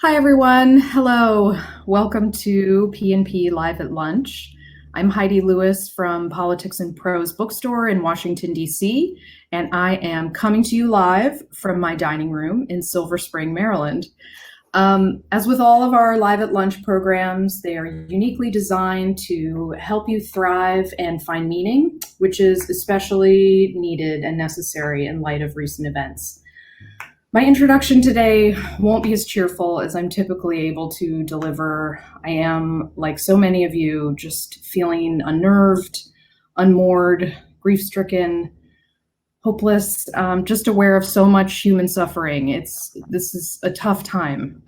Hi, everyone. Hello. Welcome to P&P Live at Lunch. I'm Heidi Lewis from Politics and Prose Bookstore in Washington, D.C., and I am coming to you live from my dining room in Silver Spring, Maryland. As with all of our Live at Lunch programs, they are uniquely designed to help you thrive and find meaning, which is especially needed and necessary in light of recent events. My introduction today won't be as cheerful as I'm typically able to deliver. I am, like so many of you, just feeling unnerved, unmoored, grief-stricken, hopeless, just aware of so much human suffering. This is a tough time,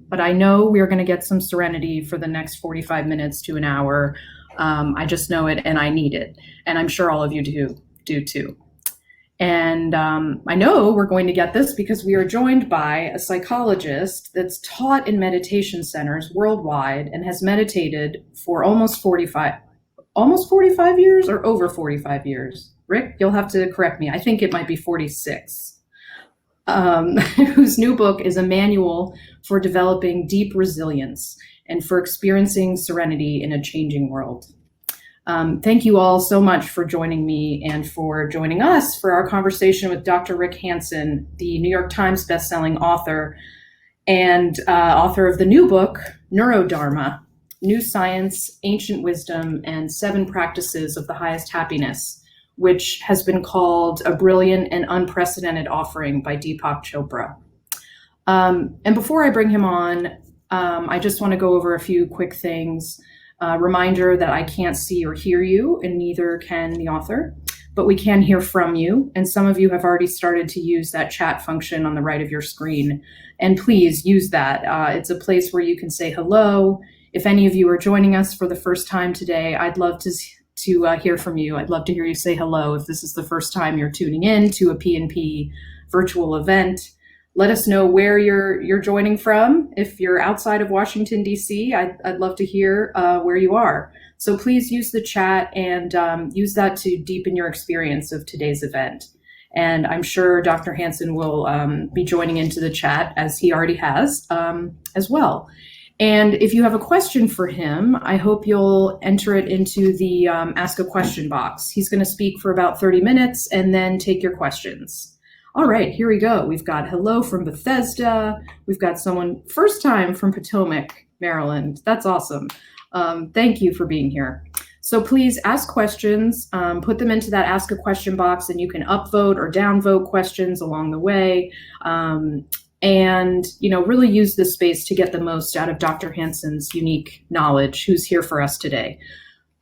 but I know we are going to get some serenity for the next 45 minutes to an hour. I just know it, and I need it, and I'm sure all of you do too. And I know we're going to get this because we are joined by a psychologist that's taught in meditation centers worldwide and has meditated for almost 45 years or over 45 years. Rick, you'll have to correct me. I think it might be 46. Whose new book is a manual for developing deep resilience and for experiencing serenity in a changing world. Thank you all so much for joining me and for joining us for our conversation with Dr. Rick Hanson, the New York Times bestselling author and author of the new book, Neurodharma, New Science, Ancient Wisdom, and 7 Practices of the Highest Happiness, which has been called a brilliant and unprecedented offering by Deepak Chopra. And before I bring him on, I just want to go over a few quick things. Reminder that I can't see or hear you, and neither can the author, but we can hear from you. And some of you have already started to use that chat function on the right of your screen. And please use that. It's a place where you can say hello. If any of you are joining us for the first time today, I'd love to hear from you. I'd love to hear you say hello. If this is the first time you're tuning in to a P&P virtual event, let us know where you're joining from. If you're outside of Washington, D.C., I'd love to hear where you are. So please use the chat and use that to deepen your experience of today's event. And I'm sure Dr. Hanson will be joining into the chat, as he already has, as well. And if you have a question for him, I hope you'll enter it into the Ask a Question box. He's going to speak for about 30 minutes and then take your questions. All right, here we go. We've got hello from Bethesda. We've got someone first time from Potomac, Maryland. That's awesome. Thank you for being here. So please ask questions, put them into that Ask a Question box, and you can upvote or downvote questions along the way. And, really use this space to get the most out of Dr. Hanson's unique knowledge, who's here for us today.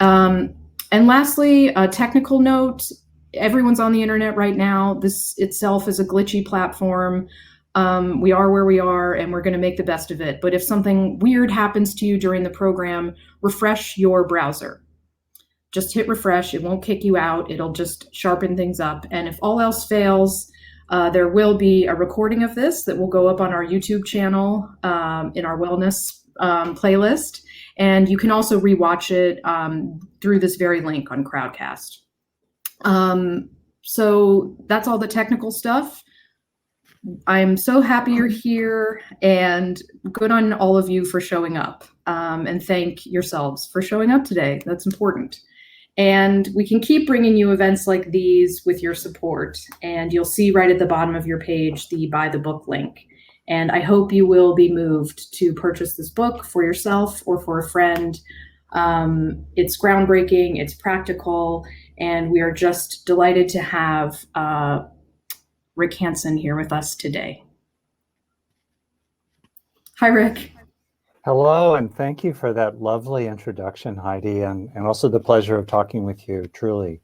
And lastly, a technical note. Everyone's on the internet right now. This itself is a glitchy platform. We are where we are, and we're going to make the best of it. But if something weird happens to you during the program, refresh your browser. Just hit refresh. It won't kick you out. It'll just sharpen things up. And if all else fails, there will be a recording of this that will go up on our YouTube channel in our wellness playlist. And you can also rewatch it through this very link on Crowdcast. So that's all the technical stuff. I'm so happy you're here, and good on all of you for showing up, and thank yourselves for showing up today. That's important. And we can keep bringing you events like these with your support, and you'll see right at the bottom of your page the Buy the Book link. And I hope you will be moved to purchase this book for yourself or for a friend. It's groundbreaking, it's practical, and we are just delighted to have Rick Hanson here with us today. Hi, Rick. Hello, and thank you for that lovely introduction, Heidi, and also the pleasure of talking with you, truly,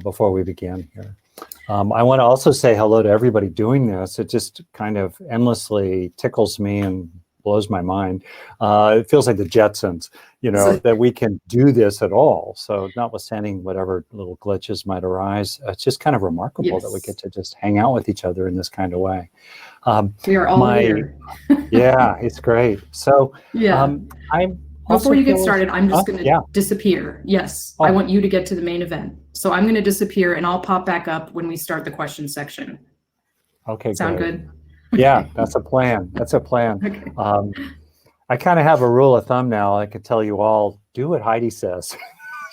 before we begin here. I want to also say hello to everybody doing this. It just kind of endlessly tickles me and blows my mind. It feels like the Jetsons, that we can do this at all. So notwithstanding whatever little glitches might arise, it's just kind of remarkable that we get to just hang out with each other in this kind of way. We are all here. Yeah, it's great. So before you get started, I'm just going to disappear. Yes, I want you to get to the main event. So I'm going to disappear, and I'll pop back up when we start the question section. Okay, Sound good? Yeah, that's a plan. That's a plan. Okay. I kind of have a rule of thumb now. I can tell you all, do what Heidi says.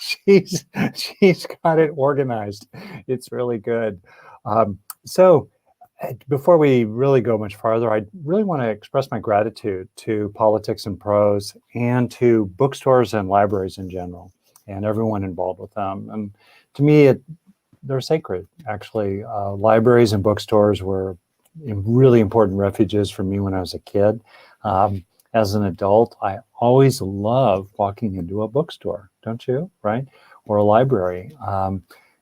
she's she's got it organized. It's really good. So before we really go much farther, I really want to express my gratitude to Politics and Prose and to bookstores and libraries in general and everyone involved with them. And to me, they're sacred, actually. Libraries and bookstores were really important refuges for me when I was a kid. As an adult, I always love walking into a bookstore, don't you? Right? Or a library.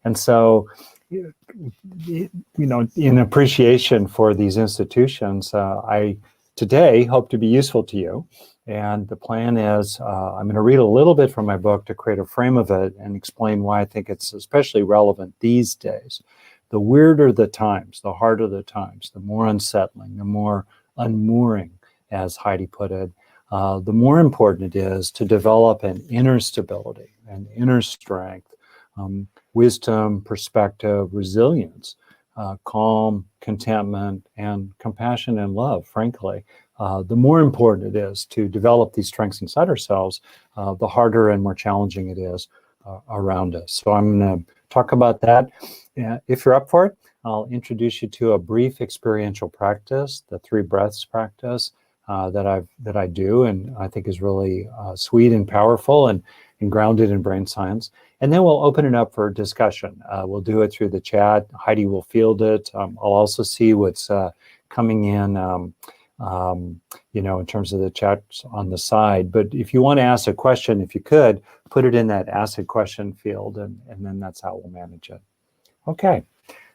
And so, in appreciation for these institutions, I today hope to be useful to you. And the plan is I'm going to read a little bit from my book to create a frame of it and explain why I think it's especially relevant these days. The weirder the times, the harder the times, the more unsettling, the more unmooring, as Heidi put it, the more important it is to develop an inner stability, an inner strength, wisdom, perspective, resilience, calm, contentment, and compassion and love, frankly. The more important it is to develop these strengths inside ourselves, the harder and more challenging it is around us. So I'm going to talk about that. If you're up for it, I'll introduce you to a brief experiential practice, the 3 breaths practice that I do, and I think is really sweet and powerful and grounded in brain science. And then we'll open it up for discussion. We'll do it through the chat. Heidi will field it. I'll also see what's coming in, in terms of the chats on the side. But if you want to ask a question, if you could, put it in that ask a question field, and then that's how we'll manage it. Okay,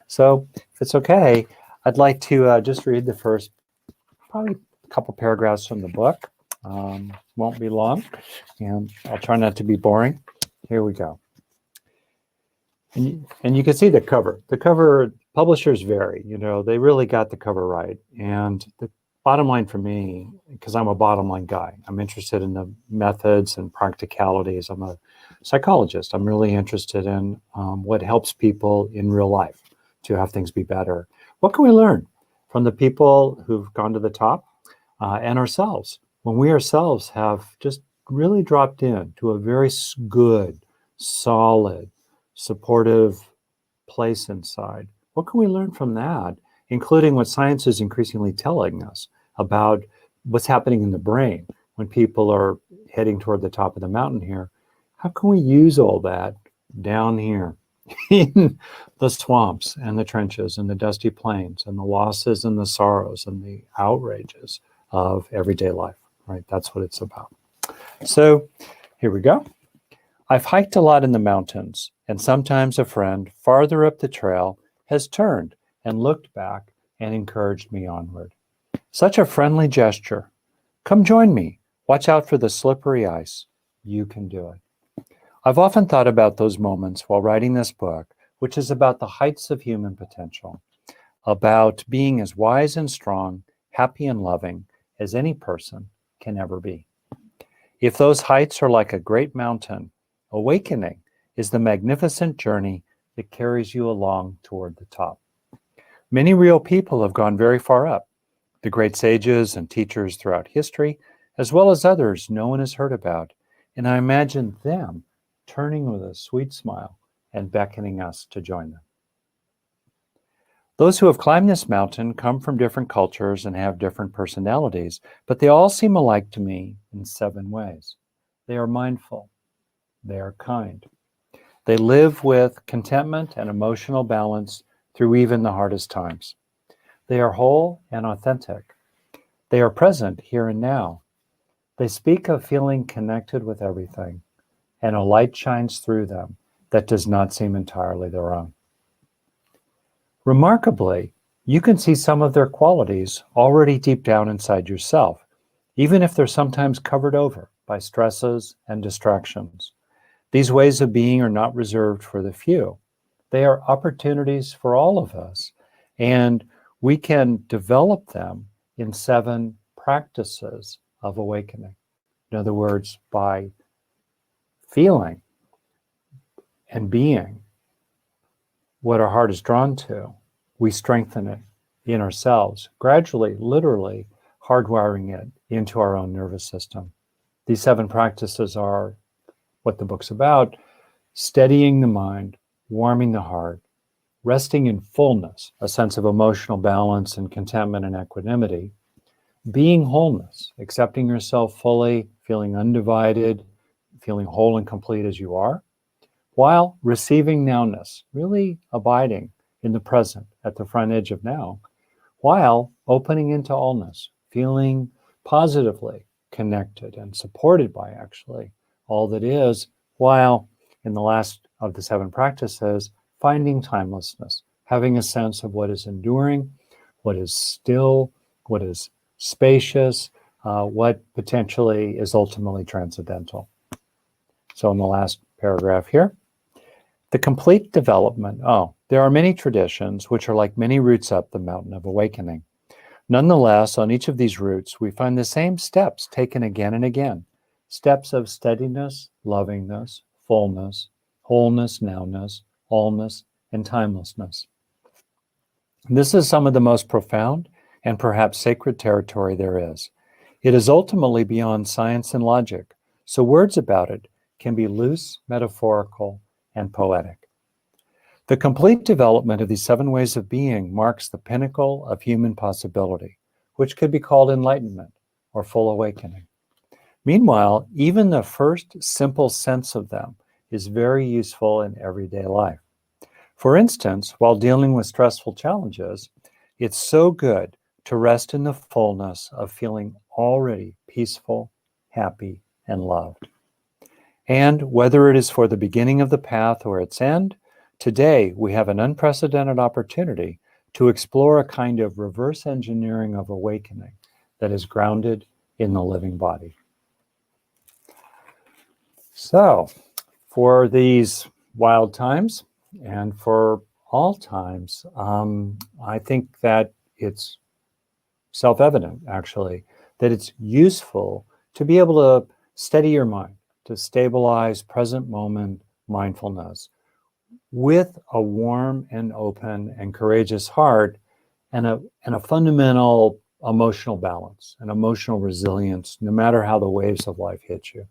so if it's okay, I'd like to just read the first probably a couple paragraphs from the book. Won't be long, and I'll try not to be boring. Here we go. And you can see the cover. The cover, publishers vary, they really got the cover right. And the bottom line for me, because I'm a bottom line guy, I'm interested in the methods and practicalities. I'm a psychologist. I'm really interested in what helps people in real life to have things be better. What can we learn from the people who've gone to the top and ourselves? When we ourselves have just really dropped in to a very good, solid, supportive place inside. What can we learn from that, including what science is increasingly telling us about what's happening in the brain when people are heading toward the top of the mountain here? How can we use all that down here in the swamps and the trenches and the dusty plains and the losses and the sorrows and the outrages of everyday life, right? That's what it's about. So here we go. I've hiked a lot in the mountains, and sometimes a friend farther up the trail has turned and looked back and encouraged me onward. Such a friendly gesture. Come join me. Watch out for the slippery ice. You can do it. I've often thought about those moments while writing this book, which is about the heights of human potential, about being as wise and strong, happy and loving as any person can ever be. If those heights are like a great mountain, awakening is the magnificent journey that carries you along toward the top. Many real people have gone very far up, the great sages and teachers throughout history, as well as others no one has heard about, and I imagine them turning with a sweet smile and beckoning us to join them. Those who have climbed this mountain come from different cultures and have different personalities, but they all seem alike to me in 7 ways. They are mindful. They are kind. They live with contentment and emotional balance through even the hardest times. They are whole and authentic. They are present here and now. They speak of feeling connected with everything, and a light shines through them that does not seem entirely their own. Remarkably, you can see some of their qualities already deep down inside yourself, even if they're sometimes covered over by stresses and distractions. These ways of being are not reserved for the few. They are opportunities for all of us, and we can develop them in 7 practices of awakening. In other words, by feeling and being what our heart is drawn to, we strengthen it in ourselves, gradually, literally hardwiring it into our own nervous system. These 7 practices are what the book's about: steadying the mind, warming the heart, resting in fullness, a sense of emotional balance and contentment and equanimity, being wholeness, accepting yourself fully, feeling undivided, feeling whole and complete as you are, while receiving nowness, really abiding in the present at the front edge of now, while opening into allness, feeling positively connected and supported by actually all that is, while in the last of the 7 practices, finding timelessness, having a sense of what is enduring, what is still, what is spacious, what potentially is ultimately transcendental. So in the last paragraph here, the complete development. There are many traditions which are like many routes up the mountain of awakening. Nonetheless, on each of these routes, we find the same steps taken again and again. Steps of steadiness, lovingness, fullness, wholeness, nowness, allness, and timelessness. This is some of the most profound and perhaps sacred territory there is. It is ultimately beyond science and logic, so words about it can be loose, metaphorical, and poetic. The complete development of these 7 ways of being marks the pinnacle of human possibility, which could be called enlightenment or full awakening. Meanwhile, even the first simple sense of them is very useful in everyday life. For instance, while dealing with stressful challenges, it's so good to rest in the fullness of feeling already peaceful, happy, and loved. And whether it is for the beginning of the path or its end, today we have an unprecedented opportunity to explore a kind of reverse engineering of awakening that is grounded in the living body. So, for these wild times and for all times, I think that it's self-evident, actually, that it's useful to be able to steady your mind, to stabilize present moment mindfulness with a warm and open and courageous heart and a fundamental emotional balance and emotional resilience, no matter how the waves of life hit you.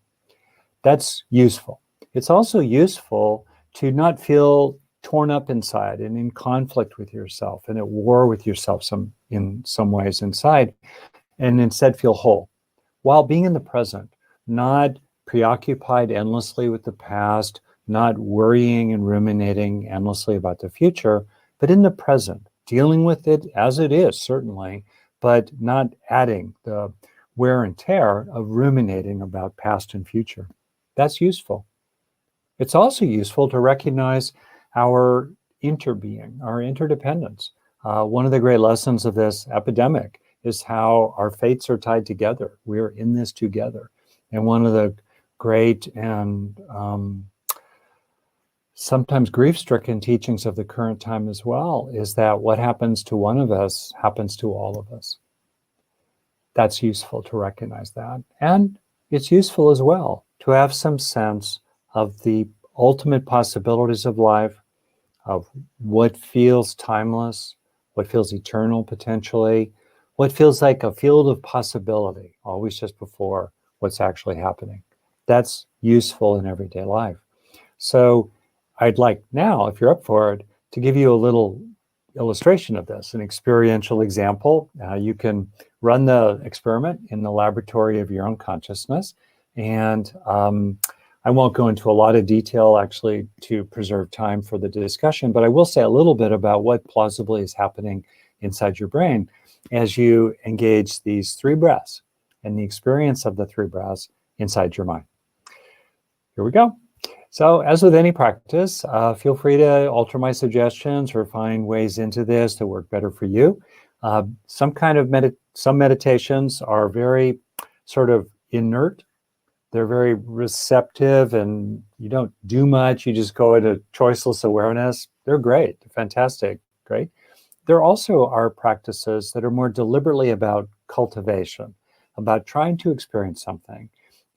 That's useful. It's also useful to not feel torn up inside and in conflict with yourself and at war with yourself in some ways inside, and instead feel whole while being in the present, not preoccupied endlessly with the past, not worrying and ruminating endlessly about the future, but in the present, dealing with it as it is, certainly, but not adding the wear and tear of ruminating about past and future. That's useful. It's also useful to recognize our interbeing, our interdependence. One of the great lessons of this epidemic is how our fates are tied together. We are in this together. And one of the great and sometimes grief-stricken teachings of the current time as well is that what happens to one of us happens to all of us. That's useful to recognize that. And it's useful as well to have some sense of the ultimate possibilities of life, of what feels timeless, what feels eternal potentially, what feels like a field of possibility, always just before what's actually happening. That's useful in everyday life. So I'd like now, if you're up for it, to give you a little illustration of this, an experiential example. You can run the experiment in the laboratory of your own consciousness. And I won't go into a lot of detail, actually, to preserve time for the discussion, but I will say a little bit about what plausibly is happening inside your brain as you engage these 3 breaths and the experience of the 3 breaths inside your mind. Here we go. So as with any practice, feel free to alter my suggestions or find ways into this that work better for you. Some meditations are very sort of inert. They're very receptive and you don't do much. You just go into choiceless awareness. They're great, fantastic, great. There also are practices that are more deliberately about cultivation, about trying to experience something.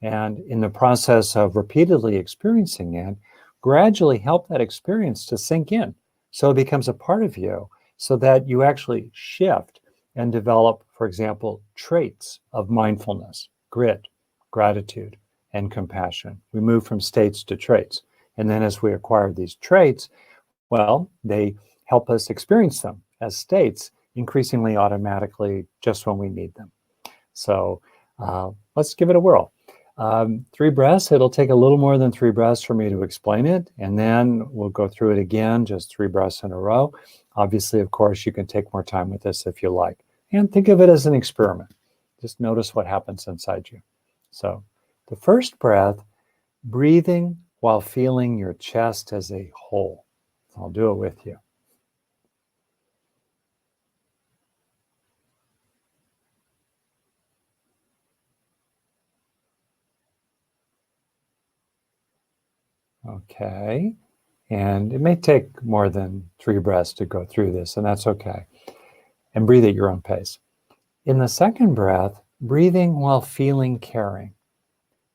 And in the process of repeatedly experiencing it, gradually help that experience to sink in. So it becomes a part of you so that you actually shift and develop, for example, traits of mindfulness, grit, gratitude, and compassion. We move from states to traits. And then as we acquire these traits, well, they help us experience them as states increasingly automatically just when we need them. So let's give it a whirl. 3 breaths, it'll take a little more than 3 breaths for me to explain it, and then we'll go through it again, just 3 breaths in a row. Obviously, of course, you can take more time with this if you like. And think of it as an experiment. Just notice what happens inside you. So the first breath, breathing while feeling your chest as a whole. I'll do it with you. Okay, and it may take more than 3 breaths to go through this, and that's okay. And breathe at your own pace. In the second breath, breathing while feeling caring.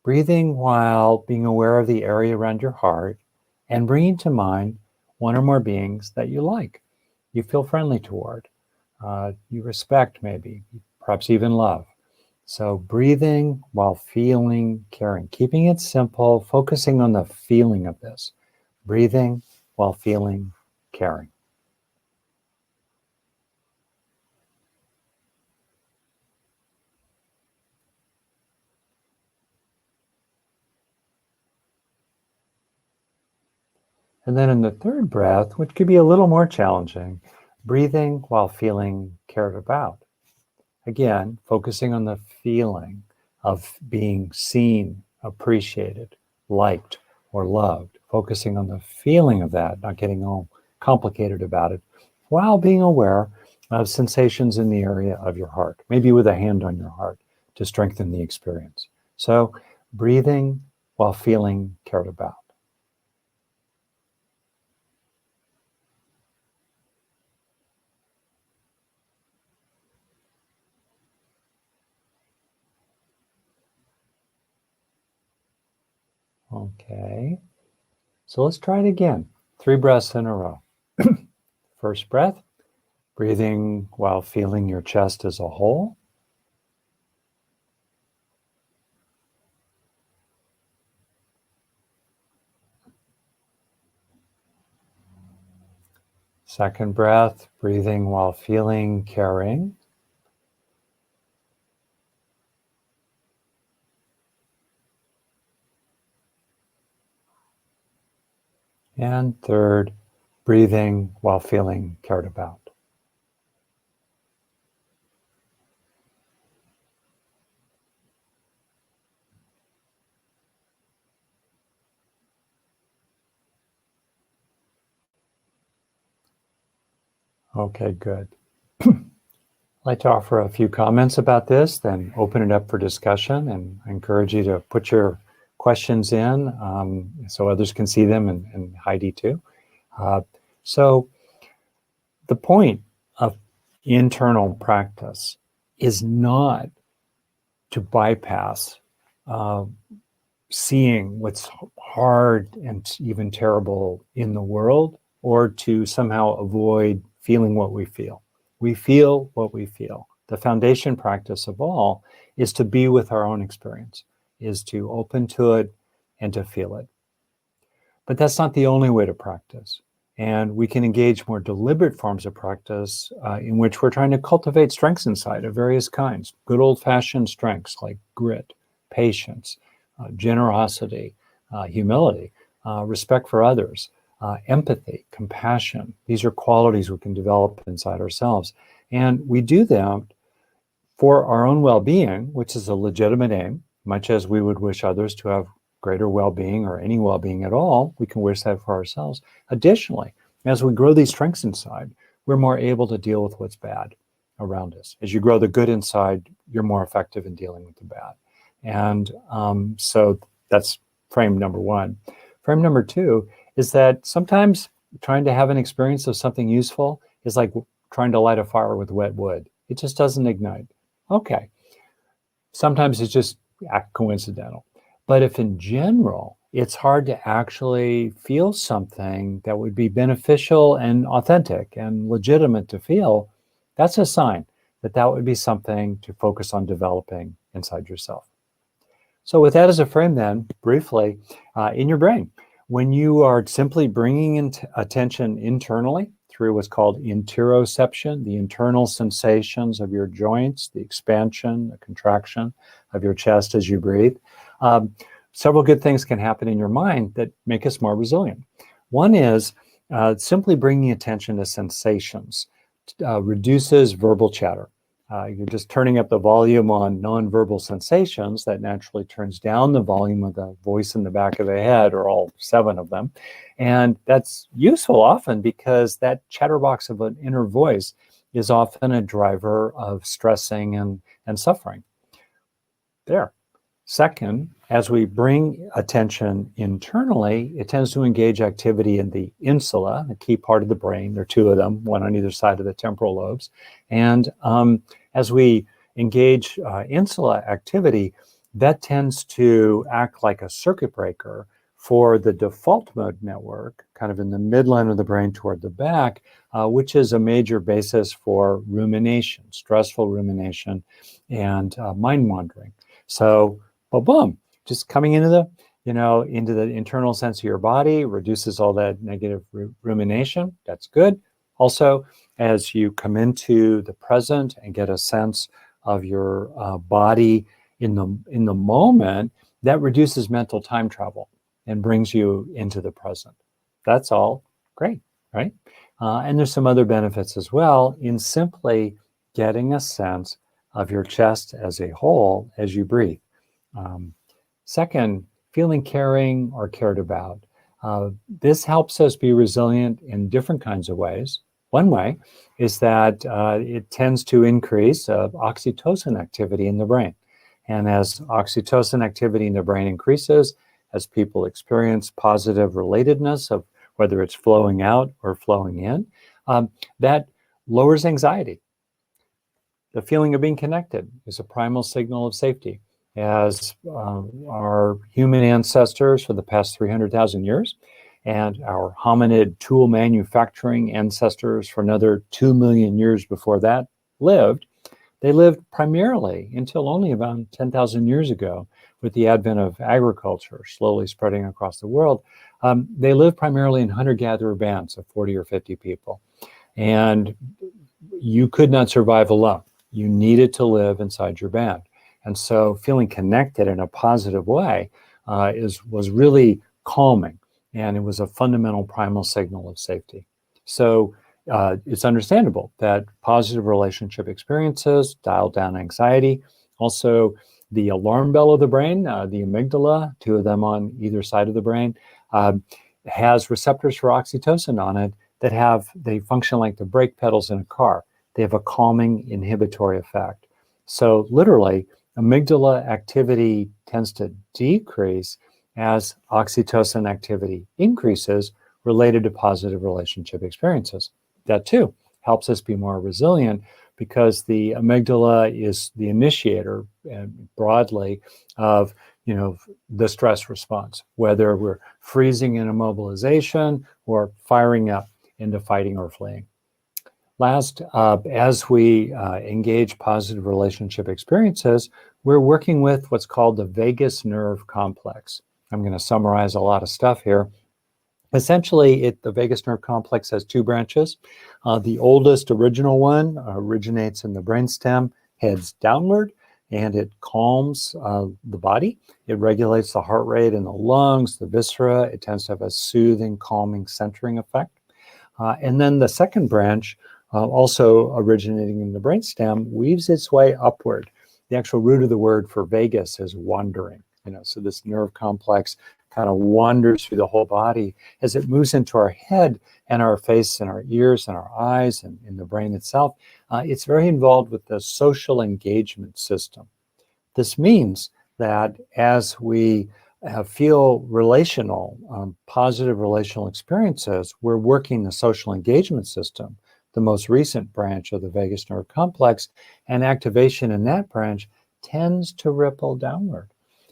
Breathing while being aware of the area around your heart and bringing to mind one or more beings that you like, you feel friendly toward, you respect maybe, perhaps even love. So breathing while feeling caring, keeping it simple, focusing on the feeling of this. Breathing while feeling caring. And then in the third breath, which could be a little more challenging, breathing while feeling cared about. Again, focusing on the feeling of being seen, appreciated, liked, or loved. Focusing on the feeling of that, not getting all complicated about it, while being aware of sensations in the area of your heart, maybe with a hand on your heart to strengthen the experience. So breathing while feeling cared about. Okay, so let's try it again. 3 breaths in a row. First breath, breathing while feeling your chest as a whole. Second breath, breathing while feeling caring. And third, breathing while feeling cared about. Okay, good. I'd like to offer a few comments about this, then open it up for discussion, and I encourage you to put your questions in so others can see them, and Heidi too. So the point of internal practice is not to bypass seeing what's hard and even terrible in the world, or to somehow avoid feeling what we feel. We feel what we feel. The foundation practice of all is to be with our own experience, is to open to it and to feel it. But that's not the only way to practice. And we can engage more deliberate forms of practice in which we're trying to cultivate strengths inside of various kinds. Good old-fashioned strengths like grit, patience, generosity, humility, respect for others, empathy, compassion. These are qualities we can develop inside ourselves. And we do them for our own well-being, which is a legitimate aim, much as we would wish others to have greater well-being or any well-being at all. We can wish that for ourselves. Additionally, as we grow these strengths inside, we're more able to deal with what's bad around us. As you grow the good inside, you're more effective in dealing with the bad. And so that's frame number one. Frame number two is that sometimes trying to have an experience of something useful is like trying to light a fire with wet wood. It just doesn't ignite. Okay. Sometimes it's just coincidental. But if in general it's hard to actually feel something that would be beneficial and authentic and legitimate to feel, that's a sign that that would be something to focus on developing inside yourself. So with that as a frame then, briefly, in your brain, when you are simply bringing attention internally through what's called interoception, the internal sensations of your joints, the expansion, the contraction of your chest as you breathe, several good things can happen in your mind that make us more resilient. One is simply bringing attention to sensations reduces verbal chatter. You're just turning up the volume on nonverbal sensations. That naturally turns down the volume of the voice in the back of the head, or all 7 of them. And that's useful often because that chatterbox of an inner voice is often a driver of stressing and suffering. There. Second, as we bring attention internally, it tends to engage activity in the insula, the key part of the brain. There are 2 of them, one on either side of the temporal lobes. And as we engage insula activity, that tends to act like a circuit breaker for the default mode network, kind of in the midline of the brain toward the back, which is a major basis for rumination, stressful rumination, and mind wandering. So, boom, just coming into the, into the internal sense of your body, reduces all that negative rumination. That's good. Also, as you come into the present and get a sense of your body in the moment, that reduces mental time travel and brings you into the present. That's all great, right? And there's some other benefits as well in simply getting a sense of your chest as a whole as you breathe. Second, feeling caring or cared about. This helps us be resilient in different kinds of ways. One way is that it tends to increase oxytocin activity in the brain. And as oxytocin activity in the brain increases, as people experience positive relatedness of whether it's flowing out or flowing in, that lowers anxiety. The feeling of being connected is a primal signal of safety. As our human ancestors for the past 300,000 years and our hominid tool manufacturing ancestors for another 2 million years before that lived, they lived primarily until only about 10,000 years ago with the advent of agriculture slowly spreading across the world. They lived primarily in hunter-gatherer bands of 40 or 50 people. And you could not survive alone. You needed to live inside your band. And so feeling connected in a positive way was really calming, and it was a fundamental primal signal of safety. So it's understandable that positive relationship experiences dial down anxiety. Also, the alarm bell of the brain, the amygdala, 2 of them on either side of the brain, has receptors for oxytocin on it that they function like the brake pedals in a car. They have a calming inhibitory effect. So literally, amygdala activity tends to decrease as oxytocin activity increases related to positive relationship experiences. That too helps us be more resilient because the amygdala is the initiator broadly of the stress response, whether we're freezing in immobilization or firing up into fighting or fleeing. Last, as we engage positive relationship experiences, we're working with what's called the vagus nerve complex. I'm going to summarize a lot of stuff here. Essentially, the vagus nerve complex has 2 branches. The oldest original one originates in the brainstem, heads downward, and it calms the body. It regulates the heart rate in the lungs, the viscera. It tends to have a soothing, calming, centering effect. And then the second branch, also originating in the brainstem, weaves its way upward. The actual root of the word for vagus is wandering. So this nerve complex kind of wanders through the whole body as it moves into our head and our face and our ears and our eyes and in the brain itself. It's very involved with the social engagement system. This means that as we feel relational, positive relational experiences, we're working the social engagement system, the most recent branch of the vagus nerve complex, and activation in that branch tends to ripple downward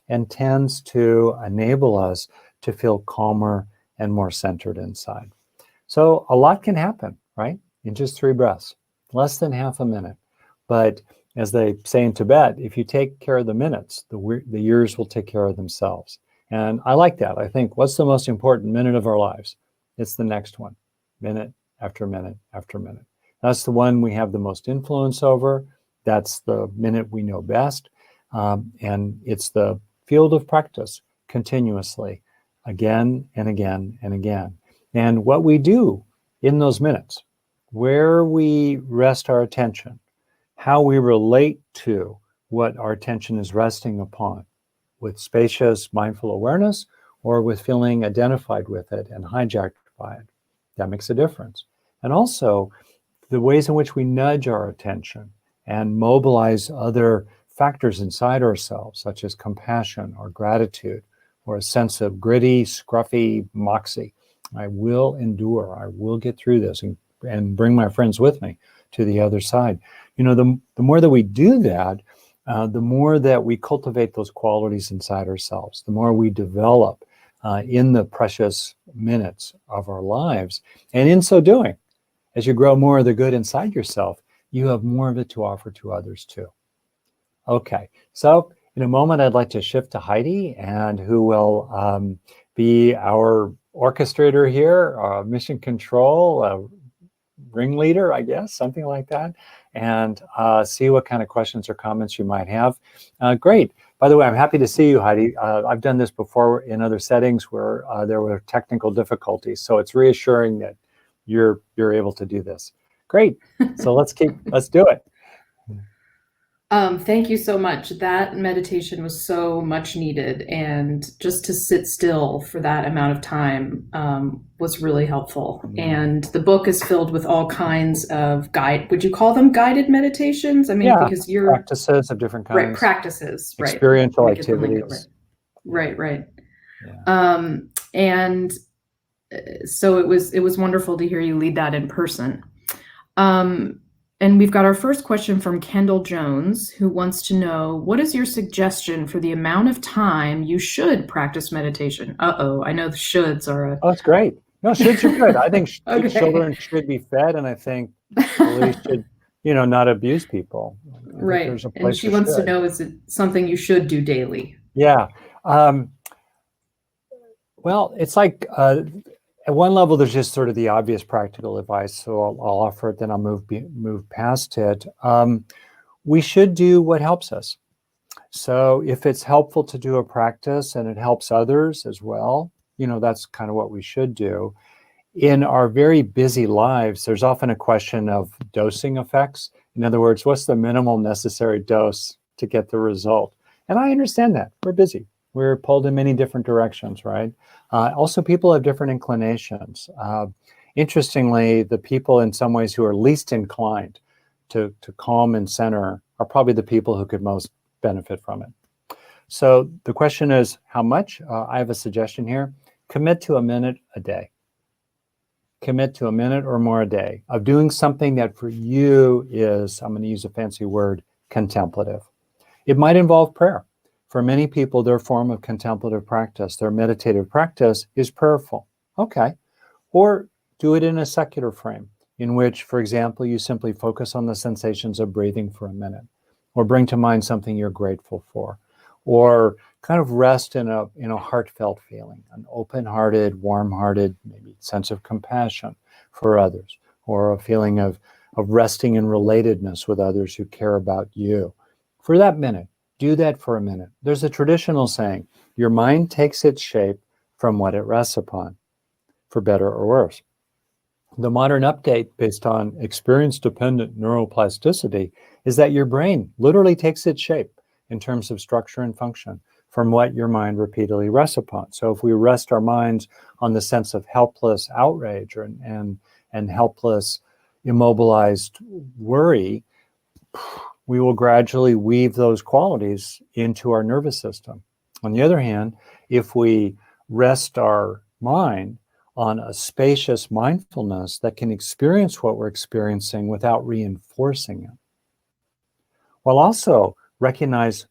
and tends to enable us to feel calmer and more centered inside. So a lot can happen, right? In just 3 breaths, less than half a minute. But as they say in Tibet, if you take care of the minutes, the years will take care of themselves. And I like that. I think, what's the most important minute of our lives? It's the next one, minute after minute after minute. That's the one we have the most influence over. That's the minute we know best. And it's the field of practice continuously, again and again and again. And what we do in those minutes, where we rest our attention, how we relate to what our attention is resting upon, with spacious mindful awareness or with feeling identified with it and hijacked by it, that makes a difference. And also the ways in which we nudge our attention and mobilize other factors inside ourselves, such as compassion or gratitude or a sense of gritty, scruffy moxie. I will endure. I will get through this and bring my friends with me to the other side. You know, the more that we do that, the more that we cultivate those qualities inside ourselves, the more we develop in the precious minutes of our lives. And in so doing, as you grow more of the good inside yourself, you have more of it to offer to others too. Okay, so in a moment, I'd like to shift to Heidi, and who will be our orchestrator here, mission control, ringleader, I guess, something like that, and see what kind of questions or comments you might have. Great. By the way, I'm happy to see you, Heidi. I've done this before in other settings where there were technical difficulties, so it's reassuring that you're able to do this. Great. So let's do it. Thank you so much. That meditation was so much needed, and just to sit still for that amount of time was really helpful. And the book is filled with all kinds of would you call them guided meditations? I mean, yeah, because you're practices of different kinds. Right, practices, right. Experiential activities. Right. Yeah. And so it was wonderful to hear you lead that in person. And we've got our first question from Kendall Jones, who wants to know, what is your suggestion for the amount of time you should practice meditation? I know the shoulds are Oh, that's great. No, shoulds are good. I think Okay. children should be fed, and I think police should, not abuse people. Right. There's a place And she wants to know, is it something you should do daily? Yeah. Well, it's like at one level, there's just sort of the obvious practical advice, so I'll offer it, then I'll move past it. We should do what helps us. So if it's helpful to do a practice and it helps others as well, that's kind of what we should do. In our very busy lives, there's often a question of dosing effects. In other words, what's the minimal necessary dose to get the result? And I understand that. We're busy. We're pulled in many different directions, right? Also, people have different inclinations. Interestingly, the people in some ways who are least inclined to calm and center are probably the people who could most benefit from it. So the question is, how much? I have a suggestion here. Commit to a minute a day. Commit to a minute or more a day of doing something that for you is, I'm going to use a fancy word, contemplative. It might involve prayer. For many people, their form of contemplative practice, their meditative practice is prayerful. Okay. Or do it in a secular frame in which, for example, you simply focus on the sensations of breathing for a minute, or bring to mind something you're grateful for, or kind of rest in a heartfelt feeling, an open-hearted, warm-hearted, maybe sense of compassion for others, or a feeling of resting in relatedness with others who care about you. For that minute, do that for a minute. There's a traditional saying, your mind takes its shape from what it rests upon, for better or worse. The modern update based on experience-dependent neuroplasticity is that your brain literally takes its shape in terms of structure and function from what your mind repeatedly rests upon. So if we rest our minds on the sense of helpless outrage and helpless, immobilized worry, we will gradually weave those qualities into our nervous system. On the other hand, if we rest our mind on a spacious mindfulness that can experience what we're experiencing without reinforcing it, while also recognize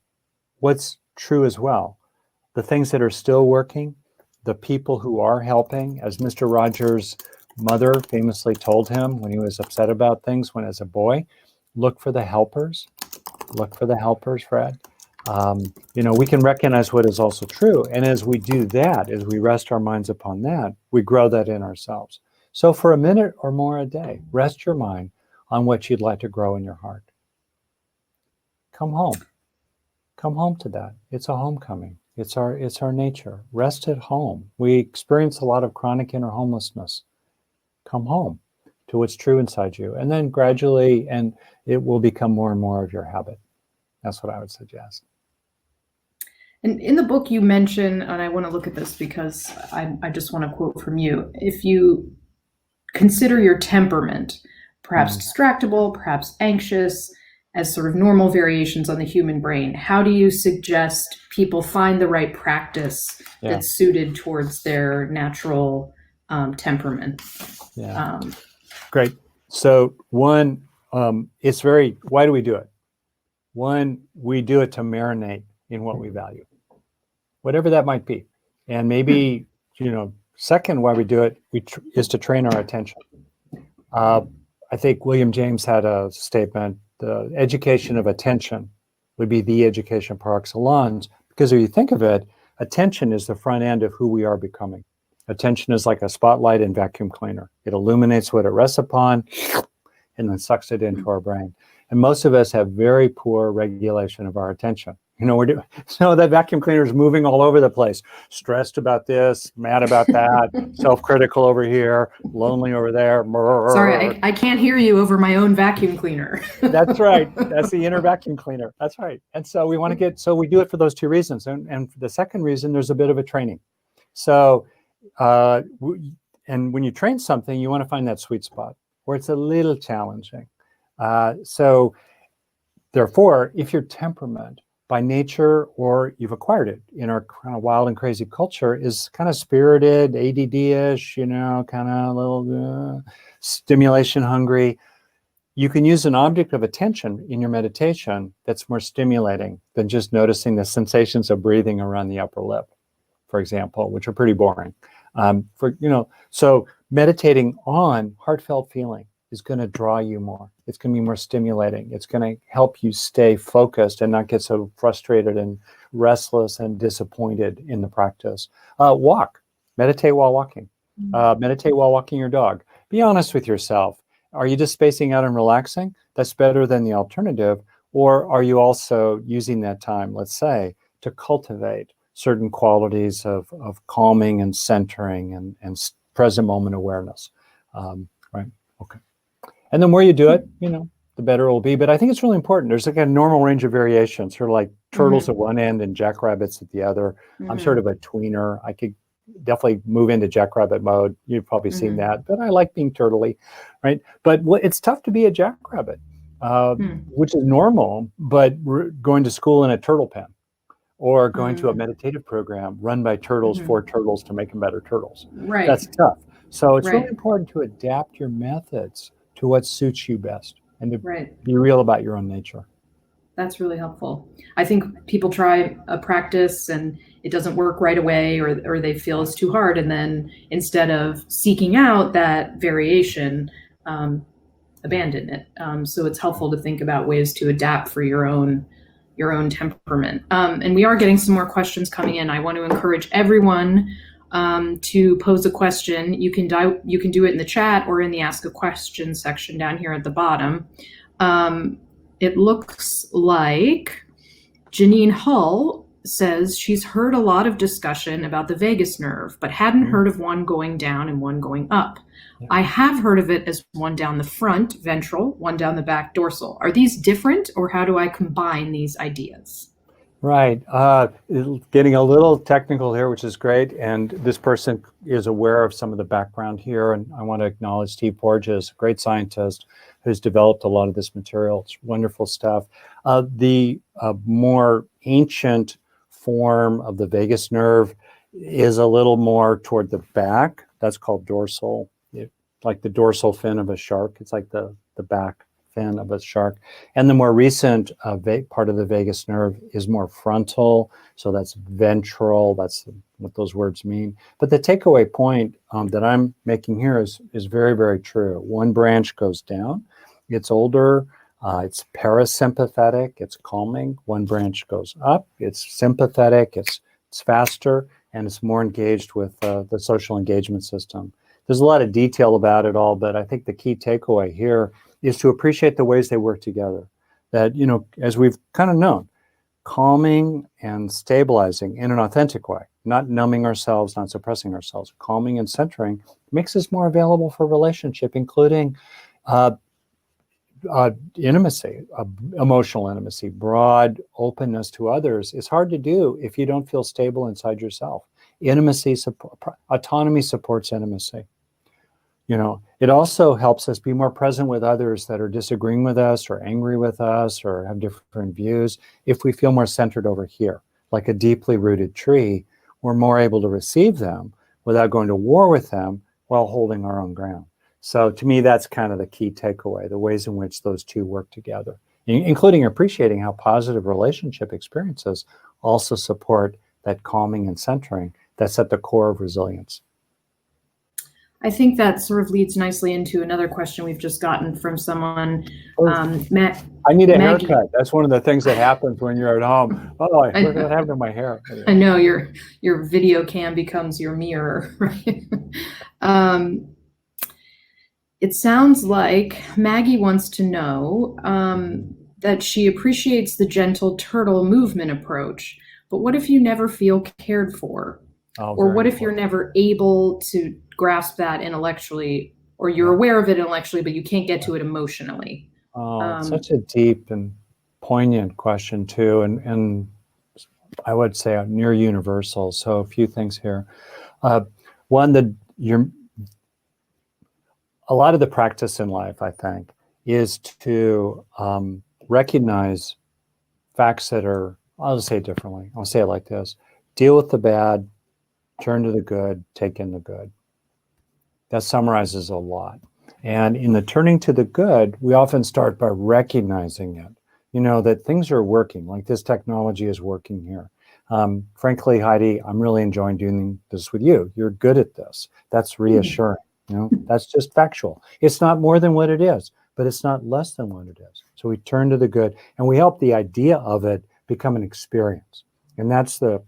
what's true as well, the things that are still working, the people who are helping, as Mr. Rogers' mother famously told him when he was upset about things when as a boy, look for the helpers. Look for the helpers, Fred. We can recognize what is also true. And as we do that, as we rest our minds upon that, we grow that in ourselves. So for a minute or more a day, rest your mind on what you'd like to grow in your heart. Come home. Come home to that. It's a homecoming. It's our nature. Rest at home. We experience a lot of chronic inner homelessness. Come home to what's true inside you. And then gradually, and it will become more and more of your habit. That's what I would suggest. And in the book you mention, and I want to look at this because I just want to quote from you, if you consider your temperament, perhaps distractible, perhaps anxious, as sort of normal variations on the human brain, how do you suggest people find the right practice that's suited towards their natural temperament? Yeah. Great. So one, why do we do it? One, we do it to marinate in what we value, whatever that might be. And maybe, second, why we do it is to train our attention. I think William James had a statement, the education of attention would be the education par excellence, because if you think of it, attention is the front end of who we are becoming. Attention is like a spotlight and vacuum cleaner. It illuminates what it rests upon and then sucks it into our brain. And most of us have very poor regulation of our attention. That vacuum cleaner is moving all over the place, stressed about this, mad about that, self-critical over here, lonely over there. Sorry, I can't hear you over my own vacuum cleaner. That's right. That's the inner vacuum cleaner. That's right. And so we do it for those two reasons. And for the second reason, there's a bit of a training. So, and when you train something, you want to find that sweet spot where it's a little challenging. So therefore, if your temperament by nature, or you've acquired it in our kind of wild and crazy culture, is kind of spirited, ADD-ish, kind of a little stimulation hungry, you can use an object of attention in your meditation that's more stimulating than just noticing the sensations of breathing around the upper lip, for example, which are pretty boring. So meditating on heartfelt feeling is going to draw you more. It's going to be more stimulating. It's going to help you stay focused and not get so frustrated and restless and disappointed in the practice. Walk. Meditate while walking. Meditate while walking your dog. Be honest with yourself. Are you just spacing out and relaxing? That's better than the alternative. Or are you also using that time, let's say, to cultivate certain qualities of calming and centering and present moment awareness? Right? Okay. And the more you do it, the better it will be. But I think it's really important. There's like a normal range of variations, sort of like turtles at one end and jackrabbits at the other. I'm sort of a tweener. I could definitely move into jackrabbit mode. You've probably seen that, but I like being turtley, right? But it's tough to be a jackrabbit, which is normal, but going to school in a turtle pen or going to a meditative program run by turtles for turtles to make them better turtles. Right. That's tough. So it's really important to adapt your methods to what suits you best and to be real about your own nature. That's really helpful. I think people try a practice and it doesn't work right away, or they feel it's too hard. And then instead of seeking out that variation, abandon it. So it's helpful to think about ways to adapt for your own temperament. And we are getting some more questions coming in. I want to encourage everyone to pose a question. You can do it in the chat or in the Ask a Question section down here at the bottom. It looks like Janine Hull says she's heard a lot of discussion about the vagus nerve, but hadn't heard of one going down and one going up. Yeah. I have heard of it as one down the front, ventral, one down the back, dorsal. Are these different, or how do I combine these ideas? Right. Getting a little technical here, which is great. And this person is aware of some of the background here. And I want to acknowledge Steve Porges, a great scientist who's developed a lot of this material. It's wonderful stuff. The more ancient form of the vagus nerve is a little more toward the back. That's called dorsal, like the dorsal fin of a shark. It's like the back fin of a shark. And the more recent part of the vagus nerve is more frontal, so that's ventral, that's what those words mean. But the takeaway point that I'm making here is very, very true. One branch goes down, it's older, it's parasympathetic, it's calming. One branch goes up, it's sympathetic, it's faster, and it's more engaged with the social engagement system. There's a lot of detail about it all, but I think the key takeaway here is to appreciate the ways they work together. That, you know, as we've kind of known, calming and stabilizing in an authentic way, not numbing ourselves, not suppressing ourselves, calming and centering makes us more available for relationship, including intimacy, emotional intimacy, broad openness to others. Is hard to do if you don't feel stable inside yourself. Intimacy, autonomy supports intimacy. You know, it also helps us be more present with others that are disagreeing with us or angry with us or have different views. If we feel more centered over here, like a deeply rooted tree, we're more able to receive them without going to war with them while holding our own ground. So to me, that's kind of the key takeaway, the ways in which those two work together, including appreciating how positive relationship experiences also support that calming and centering that's at the core of resilience. I think that sort of leads nicely into another question we've just gotten from someone. I need a Maggie. haircut. That's one of the things that happens when you're at home. Oh, I forgot what happened to my hair. I know your video cam becomes your mirror, right? It sounds like Maggie wants to know that she appreciates the gentle turtle movement approach, but what if you never feel cared for? Or what if you're never able to grasp that intellectually, or you're aware of it intellectually, but you can't get to it emotionally? Such a deep and poignant question too, and I would say near universal. So a few things here. One, that a lot of the practice in life, I think, is to recognize facts that are, I'll just say it differently. I'll say it like this: deal with the bad, turn to the good, take in the good. That summarizes a lot. And in the turning to the good, we often start by recognizing it. You know, that things are working, like this technology is working here. Frankly, Heidi, I'm really enjoying doing this with you. You're good at this. That's reassuring. You know, that's just factual. It's not more than what it is, but it's not less than what it is. So we turn to the good, and we help the idea of it become an experience. And that's the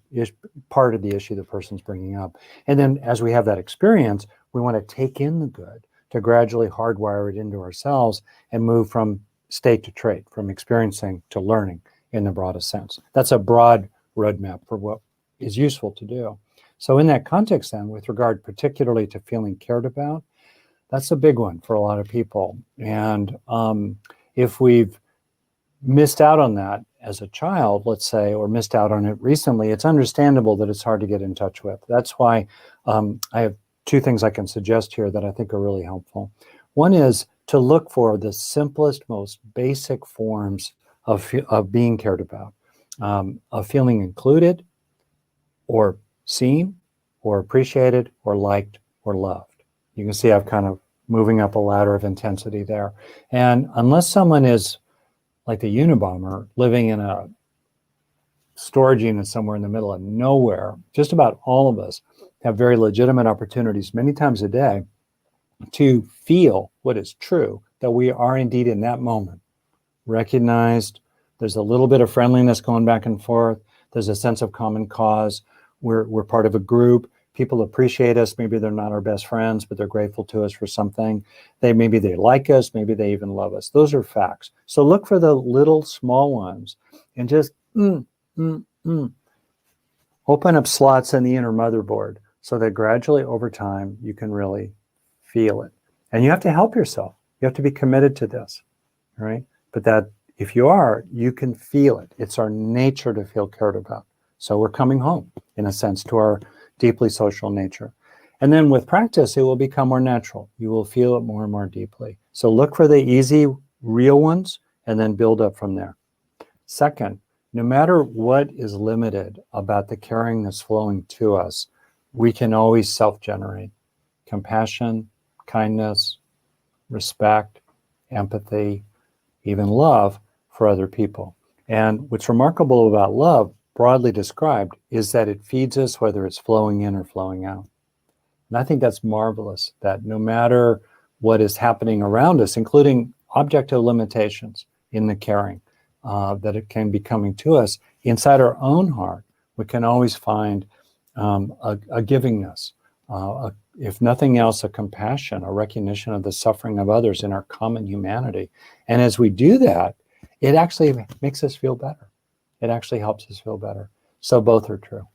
part of the issue the person's bringing up. And then as we have that experience, we want to take in the good to gradually hardwire it into ourselves and move from state to trait, from experiencing to learning in the broadest sense. That's a broad roadmap for what is useful to do. So in that context then, with regard particularly to feeling cared about, that's a big one for a lot of people. And if we've missed out on that as a child, let's say, or missed out on it recently, it's understandable that it's hard to get in touch with. That's why I have two things I can suggest here that I think are really helpful. One is to look for the simplest, most basic forms of being cared about, of feeling included or seen or appreciated or liked or loved. You can see I've kind of moving up a ladder of intensity there. And unless someone is like the Unabomber living in a storage unit somewhere in the middle of nowhere, just about all of us have very legitimate opportunities many times a day to feel what is true, that we are indeed in that moment recognized. There's a little bit of friendliness going back and forth. There's a sense of common cause. We're part of a group. People appreciate us. Maybe they're not our best friends, but they're grateful to us for something. Maybe they like us. Maybe they even love us. Those are facts. So look for the little small ones and just open up slots in the inner motherboard so that gradually over time you can really feel it. And you have to help yourself. You have to be committed to this, right? But that if you are, you can feel it. It's our nature to feel cared about. So we're coming home, in a sense, to our deeply social nature. And then with practice, it will become more natural. You will feel it more and more deeply. So look for the easy, real ones, and then build up from there. Second, no matter what is limited about the caring that's flowing to us, we can always self-generate. Compassion, kindness, respect, empathy, even love for other people. And what's remarkable about love, broadly described, is that it feeds us whether it's flowing in or flowing out. And I think that's marvelous, that no matter what is happening around us, including objective limitations in the caring that it can be coming to us, inside our own heart, we can always find a givingness, if nothing else, a compassion, a recognition of the suffering of others in our common humanity. And as we do that, it actually makes us feel better. It actually helps us feel better. So both are true.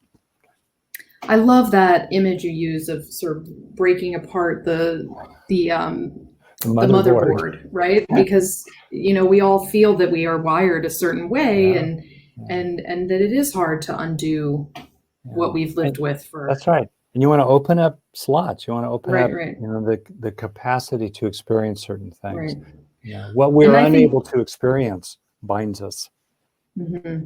I love that image you use of sort of breaking apart the motherboard, right? Because we all feel that we are wired a certain way, and that it is hard to undo what we've lived with for. That's right. And you want to open up slots. You want to open up, right. the capacity to experience certain things. Right. What we're unable to experience binds us. Mm-hmm.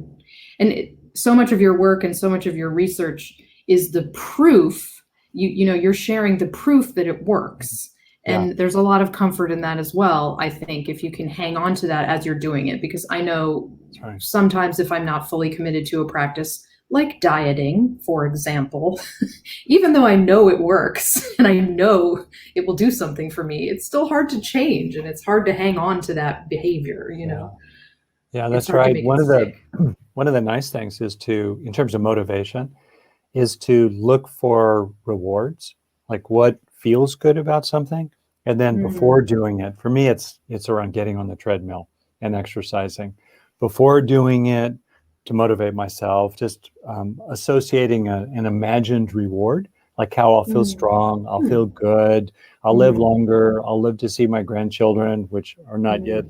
And so much of your work and so much of your research is the proof. You're sharing the proof that it works. And there's a lot of comfort in that as well, I think, if you can hang on to that as you're doing it. Because I know sometimes if I'm not fully committed to a practice, like dieting, for example, even though I know it works and I know it will do something for me, it's still hard to change, and it's hard to hang on to that behavior, Yeah, that's right. One of the nice things is in terms of motivation, is to look for rewards, like what feels good about something. And then before doing it, for me, it's around getting on the treadmill and exercising. Before doing it, to motivate myself, just associating an imagined reward, like how I'll feel strong, I'll feel good, I'll live longer, I'll live to see my grandchildren, which are not yet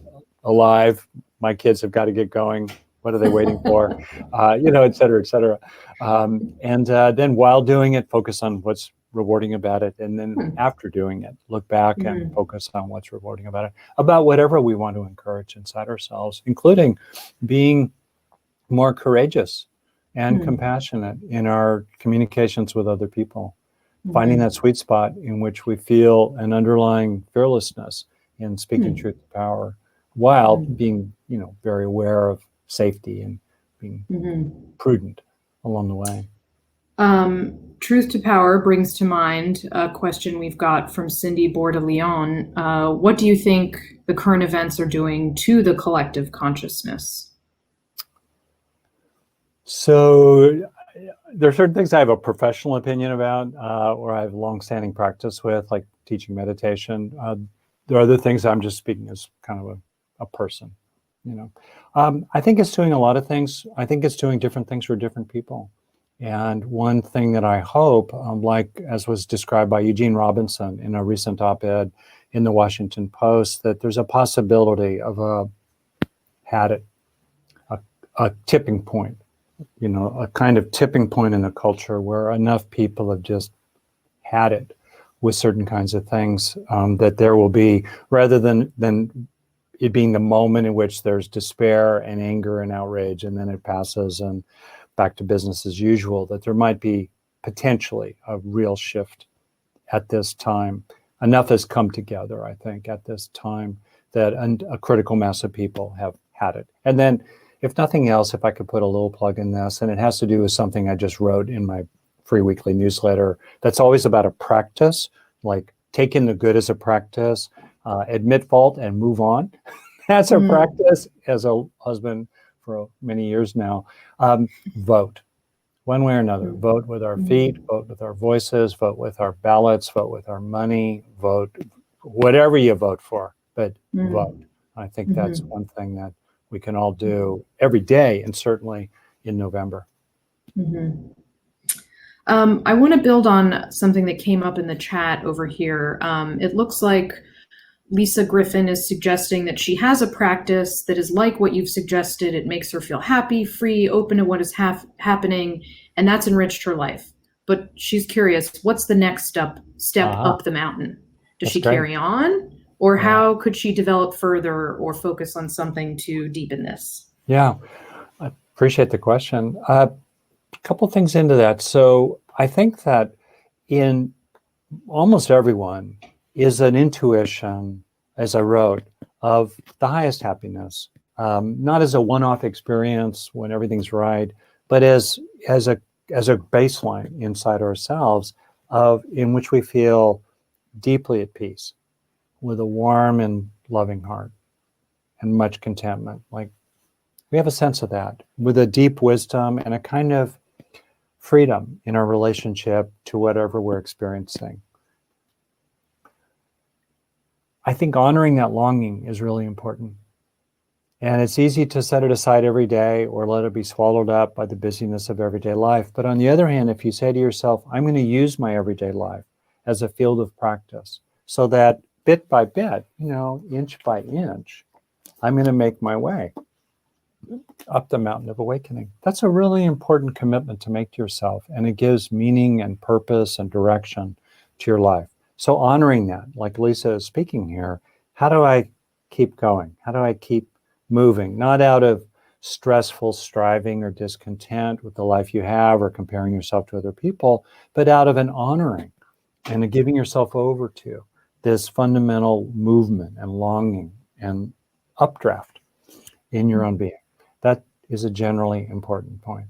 alive. My kids have got to get going. What are they waiting for? Et cetera, et cetera. And then while doing it, focus on what's rewarding about it. And then after doing it, look back and focus on what's rewarding about it, about whatever we want to encourage inside ourselves, including being more courageous and compassionate in our communications with other people, finding that sweet spot in which we feel an underlying fearlessness in speaking truth to power, while being, very aware of safety and being prudent along the way. Truth to power brings to mind a question we've got from Cindy Bordeleon. What do you think the current events are doing to the collective consciousness? So there are certain things I have a professional opinion about, or I have longstanding practice with, like teaching meditation. There are other things I'm just speaking as kind of a person, I think it's doing a lot of things. I think it's doing different things for different people. And one thing that I hope, like as was described by Eugene Robinson in a recent op-ed in the Washington Post, that there's a possibility of a tipping point, a kind of tipping point in the culture where enough people have just had it with certain kinds of things, that there will be, rather than it being the moment in which there's despair and anger and outrage, and then it passes and back to business as usual, that there might be potentially a real shift at this time. Enough has come together, I think, at this time that a critical mass of people have had it. And then, if nothing else, if I could put a little plug in this, and it has to do with something I just wrote in my free weekly newsletter, that's always about a practice, like take in the good as a practice, admit fault and move on. That's a practice as a husband for many years now. Vote, one way or another. Vote with our feet, vote with our voices, vote with our ballots, vote with our money, vote whatever you vote for, but vote. I think that's one thing that we can all do every day, and certainly in November. I want to build on something that came up in the chat over here. It looks like Lisa Griffin is suggesting that she has a practice that is like what you've suggested. It makes her feel happy, free, open to what is happening, and that's enriched her life. But she's curious, what's the next step up the mountain? Does she carry on? Or how could she develop further or focus on something to deepen this? Yeah, I appreciate the question. A couple things into that. So I think that in almost everyone is an intuition, as I wrote, of the highest happiness, not as a one-off experience when everything's right, but as a baseline inside ourselves in which we feel deeply at peace, with a warm and loving heart and much contentment. Like, we have a sense of that with a deep wisdom and a kind of freedom in our relationship to whatever we're experiencing. I think honoring that longing is really important. And it's easy to set it aside every day or let it be swallowed up by the busyness of everyday life. But on the other hand, if you say to yourself, I'm going to use my everyday life as a field of practice, so that bit by bit, inch by inch, I'm going to make my way up the mountain of awakening. That's a really important commitment to make to yourself. And it gives meaning and purpose and direction to your life. So honoring that, like Lisa is speaking here, how do I keep going? How do I keep moving? Not out of stressful striving or discontent with the life you have or comparing yourself to other people, but out of an honoring and a giving yourself over to this fundamental movement and longing and updraft in your own being. That is a generally important point.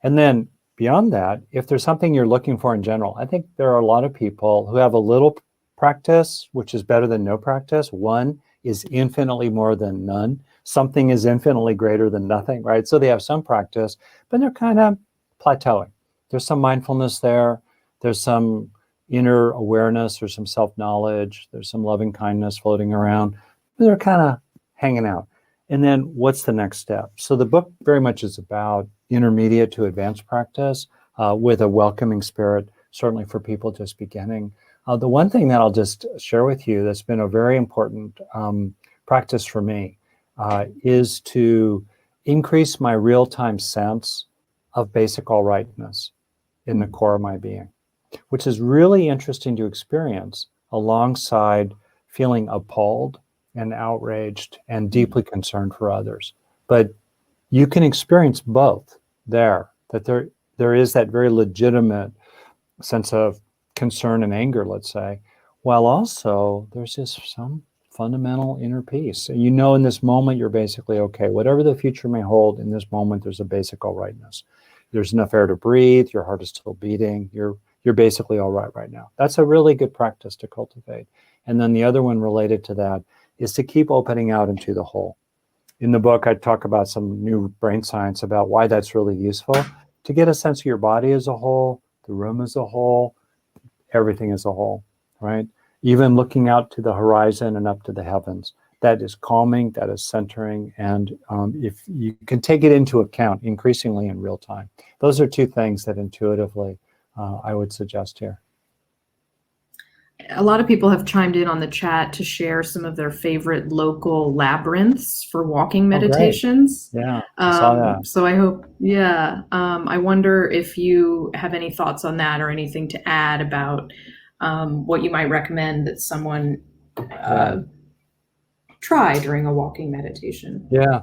And then beyond that, if there's something you're looking for in general, I think there are a lot of people who have a little practice, which is better than no practice. One is infinitely more than none. Something is infinitely greater than nothing, right? So they have some practice, but they're kind of plateauing. There's some mindfulness there. There's some inner awareness. There's some self-knowledge. There's some loving kindness floating around. They're kind of hanging out. And then what's the next step? So the book very much is about intermediate to advanced practice with a welcoming spirit, certainly for people just beginning. The one thing that I'll just share with you that's been a very important practice for me is to increase my real-time sense of basic all-rightness in the core of my being, which is really interesting to experience alongside feeling appalled and outraged and deeply concerned for others. But you can experience both there, that there is that very legitimate sense of concern and anger, let's say, while also there's just some fundamental inner peace. In this moment, you're basically okay. Whatever the future may hold, in this moment, there's a basic all rightness. There's enough air to breathe, your heart is still beating, you're basically all right now. That's a really good practice to cultivate. And then the other one related to that is to keep opening out into the whole. In the book, I talk about some new brain science about why that's really useful, to get a sense of your body as a whole, the room as a whole, everything as a whole, right? Even looking out to the horizon and up to the heavens. That is calming, that is centering, and if you can take it into account increasingly in real time. Those are two things that intuitively I would suggest here. A lot of people have chimed in on the chat to share some of their favorite local labyrinths for walking meditations. Oh, yeah, I saw that. So I hope, I wonder if you have any thoughts on that or anything to add about what you might recommend that someone try during a walking meditation. Yeah.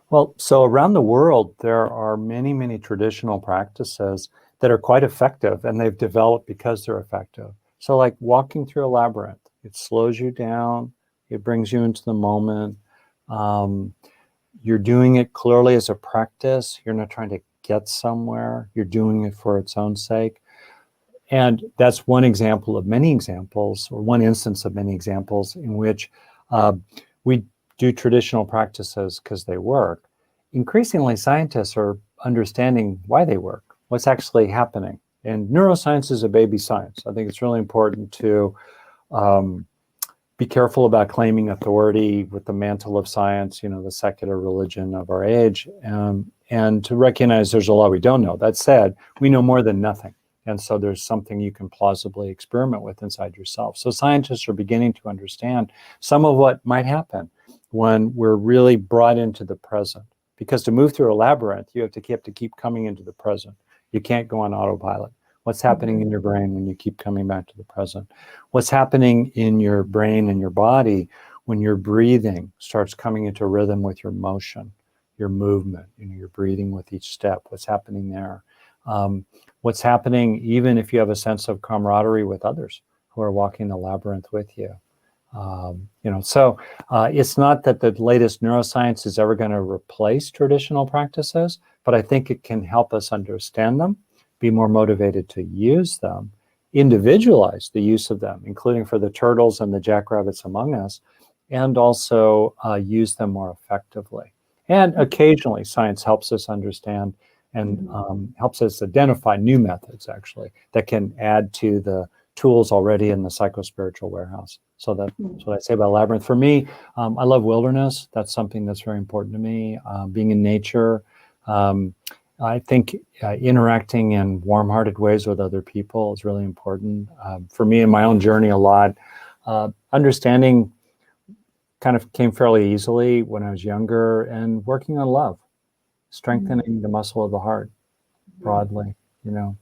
Well, so around the world, there are many, many traditional practices that are quite effective, and they've developed because they're effective. So like walking through a labyrinth, it slows you down, it brings you into the moment. You're doing it clearly as a practice. You're not trying to get somewhere. You're doing it for its own sake. And that's one example of many examples, or one instance of many examples in which we do traditional practices because they work. Increasingly, scientists are understanding why they work, what's actually happening. And neuroscience is a baby science. I think it's really important to be careful about claiming authority with the mantle of science, the secular religion of our age, and to recognize there's a lot we don't know. That said, we know more than nothing. And so there's something you can plausibly experiment with inside yourself. So scientists are beginning to understand some of what might happen when we're really brought into the present. Because to move through a labyrinth, you have to keep coming into the present. You can't go on autopilot. What's happening in your brain when you keep coming back to the present? What's happening in your brain and your body when your breathing starts coming into rhythm with your motion, your movement, your breathing with each step? What's happening there? What's happening even if you have a sense of camaraderie with others who are walking the labyrinth with you? So it's not that the latest neuroscience is ever going to replace traditional practices, but I think it can help us understand them, be more motivated to use them, individualize the use of them, including for the turtles and the jackrabbits among us, and also use them more effectively. And occasionally, science helps us understand and helps us identify new methods, actually, that can add to the tools already in the psychospiritual warehouse. So that's what I say about labyrinth. For me, I love wilderness. That's something that's very important to me. Being in nature. I think interacting in warm-hearted ways with other people is really important. For me in my own journey a lot, understanding kind of came fairly easily when I was younger, and working on love, strengthening the muscle of the heart broadly,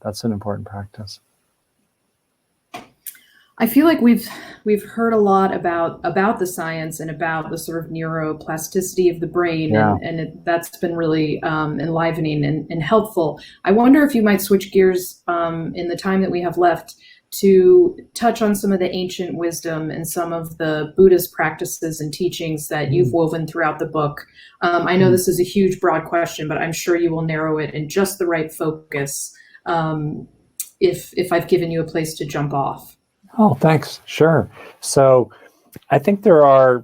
that's an important practice. I feel like we've heard a lot about the science and about the sort of neuroplasticity of the brain, and that's been really enlivening and helpful. I wonder if you might switch gears in the time that we have left to touch on some of the ancient wisdom and some of the Buddhist practices and teachings that you've woven throughout the book. I know this is a huge, broad question, but I'm sure you will narrow it in just the right focus if I've given you a place to jump off. Oh, thanks. Sure. So I think there are,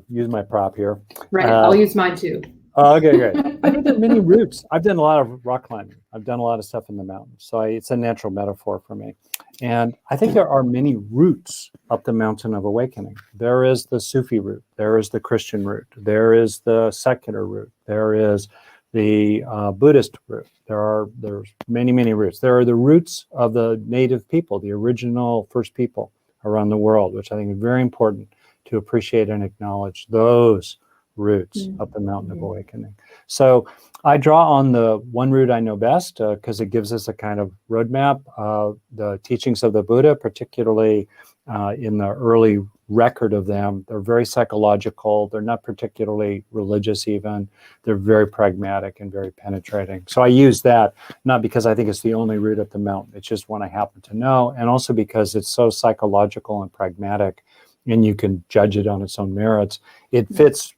use my prop here. Right. I'll use mine too. Okay, great. I think there are many routes. I've done a lot of rock climbing. I've done a lot of stuff in the mountains. So it's a natural metaphor for me. And I think there are many routes up the mountain of awakening. There is the Sufi route. There is the Christian route. There is the secular route. There is the Buddhist route. There's many, many routes. There are the roots of the native people, the original first people around the world, which I think is very important to appreciate and acknowledge those roots up the mountain of awakening. So I draw on the one route I know best because it gives us a kind of roadmap. The teachings of the Buddha, particularly in the early record of them, they're very psychological. They're not particularly religious even. They're very pragmatic and very penetrating. So I use that, not because I think it's the only route up the mountain. It's just one I happen to know. And also because it's so psychological and pragmatic, and you can judge it on its own merits. It fits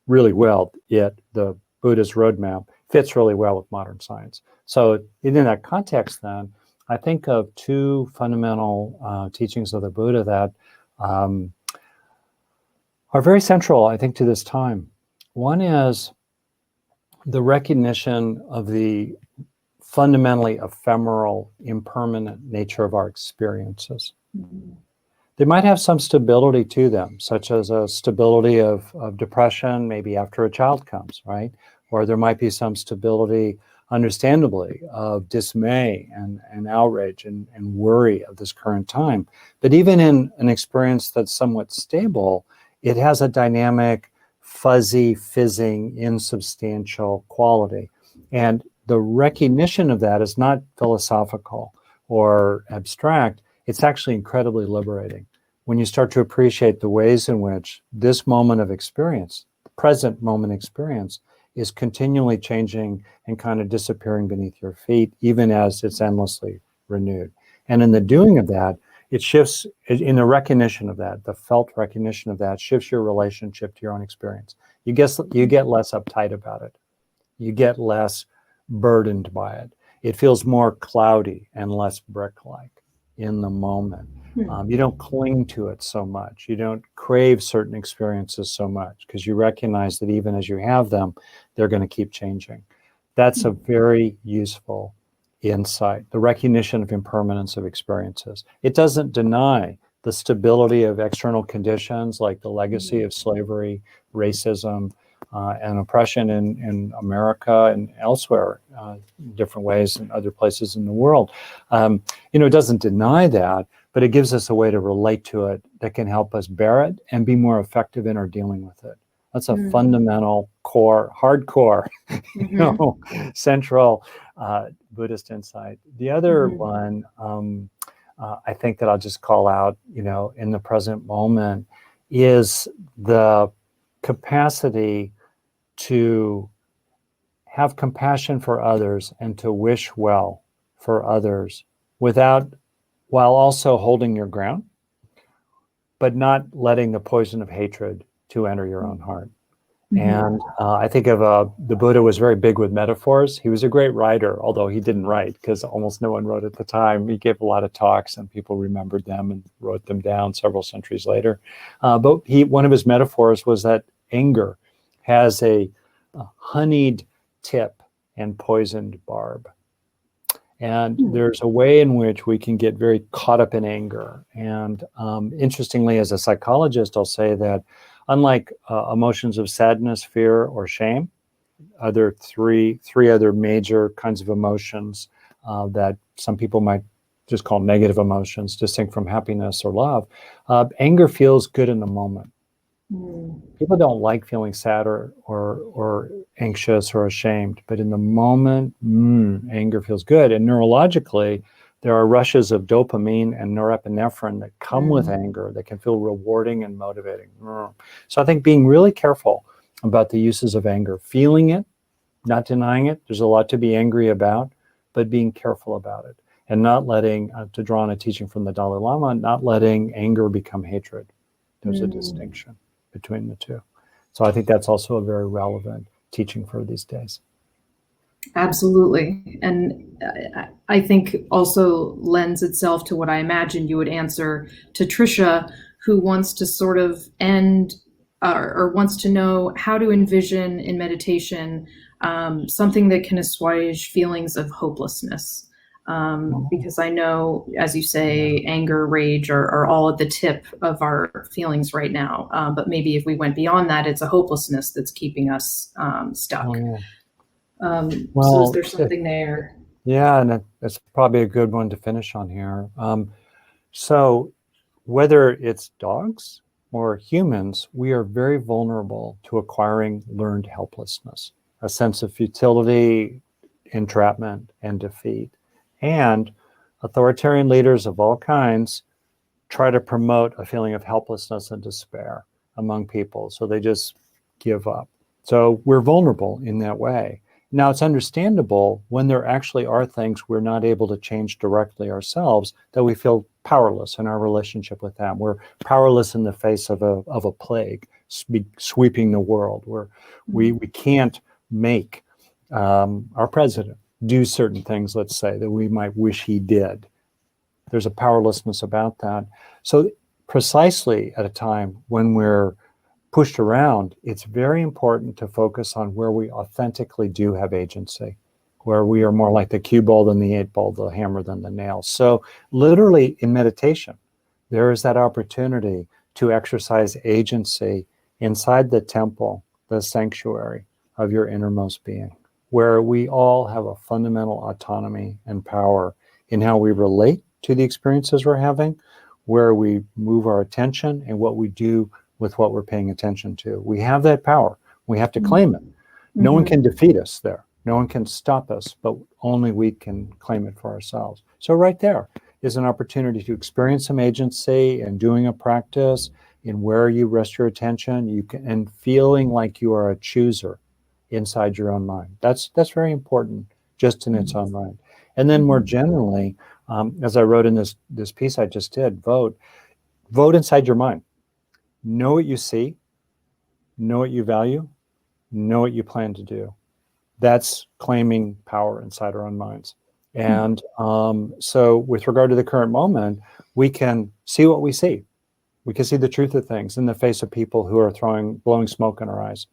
really well. The Buddhist roadmap fits really well with modern science. So in that context, then, I think of two fundamental teachings of the Buddha that are very central, I think, to this time. One is the recognition of the fundamentally ephemeral, impermanent nature of our experiences. They might have some stability to them, such as a stability of depression, maybe after a child comes, right? Or there might be some stability, understandably, of dismay and outrage and worry of this current time. But even in an experience that's somewhat stable, it has a dynamic, fuzzy, fizzing, insubstantial quality. And the recognition of that is not philosophical or abstract. It's actually incredibly liberating when you start to appreciate the ways in which this moment of experience, the present moment experience, is continually changing and kind of disappearing beneath your feet, even as it's endlessly renewed. And in the doing of that, it shifts, in the recognition of that, the felt recognition of that, shifts your relationship to your own experience. You get less uptight about it. You get less burdened by it. It feels more cloudy and less brick-like in the moment. You don't cling to it so much. You don't crave certain experiences so much because you recognize that even as you have them, they're going to keep changing. That's a very useful insight, the recognition of impermanence of experiences. It doesn't deny the stability of external conditions like the legacy of slavery, racism, and oppression in America and elsewhere, in different ways in other places in the world. It doesn't deny that, but it gives us a way to relate to it that can help us bear it and be more effective in our dealing with it. That's a fundamental, core, hardcore, central Buddhist insight. The other one, I think that I'll just call out, in the present moment, is the capacity to have compassion for others and to wish well for others while also holding your ground, but not letting the poison of hatred to enter your own heart. Mm-hmm. And I think of the Buddha was very big with metaphors. He was a great writer, although he didn't write because almost no one wrote at the time. He gave a lot of talks and people remembered them and wrote them down several centuries later. But one of his metaphors was that anger has a honeyed tip and poisoned barb. And there's a way in which we can get very caught up in anger. And interestingly, as a psychologist, I'll say that unlike emotions of sadness, fear, or shame, three other major kinds of emotions that some people might just call negative emotions, distinct from happiness or love, anger feels good in the moment. People don't like feeling sad or anxious or ashamed, but in the moment, anger feels good. And neurologically, there are rushes of dopamine and norepinephrine that come with anger that can feel rewarding and motivating. So I think being really careful about the uses of anger, feeling it, not denying it. There's a lot to be angry about, but being careful about it and not letting, to draw on a teaching from the Dalai Lama, not letting anger become hatred. There's a distinction between the two. So I think that's also a very relevant teaching for these days. Absolutely. And I think also lends itself to what I imagine you would answer to Tricia, who wants to sort of end or wants to know how to envision in meditation something that can assuage feelings of hopelessness. Because I know, as you say, anger, rage are all at the tip of our feelings right now. But maybe if we went beyond that, it's a hopelessness that's keeping us stuck. So is there something there? Yeah, and that's probably a good one to finish on here. So whether it's dogs or humans, we are very vulnerable to acquiring learned helplessness, a sense of futility, entrapment, and defeat. And authoritarian leaders of all kinds try to promote a feeling of helplessness and despair among people. So they just give up. So we're vulnerable in that way. Now, it's understandable when there actually are things we're not able to change directly ourselves that we feel powerless in our relationship with them. We're powerless in the face of a plague sweeping the world. We can't make our president do certain things, let's say, that we might wish he did. There's a powerlessness about that. So precisely at a time when we're pushed around, it's very important to focus on where we authentically do have agency, where we are more like the cue ball than the 8-ball, the hammer than the nail. So literally in meditation, there is that opportunity to exercise agency inside the temple, the sanctuary of your innermost being, where we all have a fundamental autonomy and power in how we relate to the experiences we're having, where we move our attention, and what we do with what we're paying attention to. We have that power. We have to claim it. No one can defeat us there. No one can stop us, but only we can claim it for ourselves. So right there is an opportunity to experience some agency and doing a practice in where you rest your attention, and feeling like you are a chooser inside your own mind. That's very important just in its own right. And then more generally, as I wrote in this piece I just did, vote inside your mind. Know what you see, know what you value, know what you plan to do. That's claiming power inside our own minds. And so with regard to the current moment, we can see what we see. We can see the truth of things in the face of people who are blowing smoke in our eyes.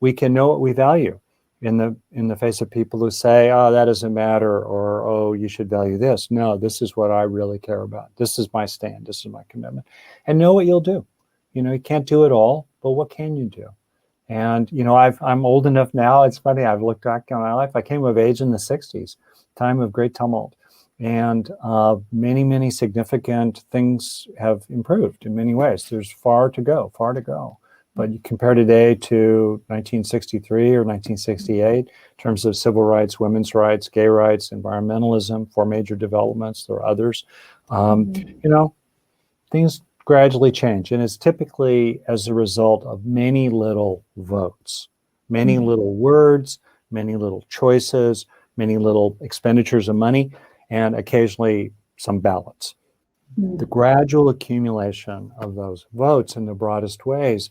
We can know what we value in the face of people who say, oh, that doesn't matter, or, oh, you should value this. No, this is what I really care about. This is my stand. This is my commitment. And know what you'll do. You can't do it all, but what can you do? And, I'm old enough now. It's funny. I've looked back on my life. I came of age in the 60s, time of great tumult. And many, many significant things have improved in many ways. There's far to go. But you compare today to 1963 or 1968 in terms of civil rights, women's rights, gay rights, environmentalism, 4 major developments. There are others. Things gradually change. And it's typically as a result of many little votes, many little words, many little choices, many little expenditures of money, and occasionally some ballots. the gradual accumulation of those votes in the broadest ways,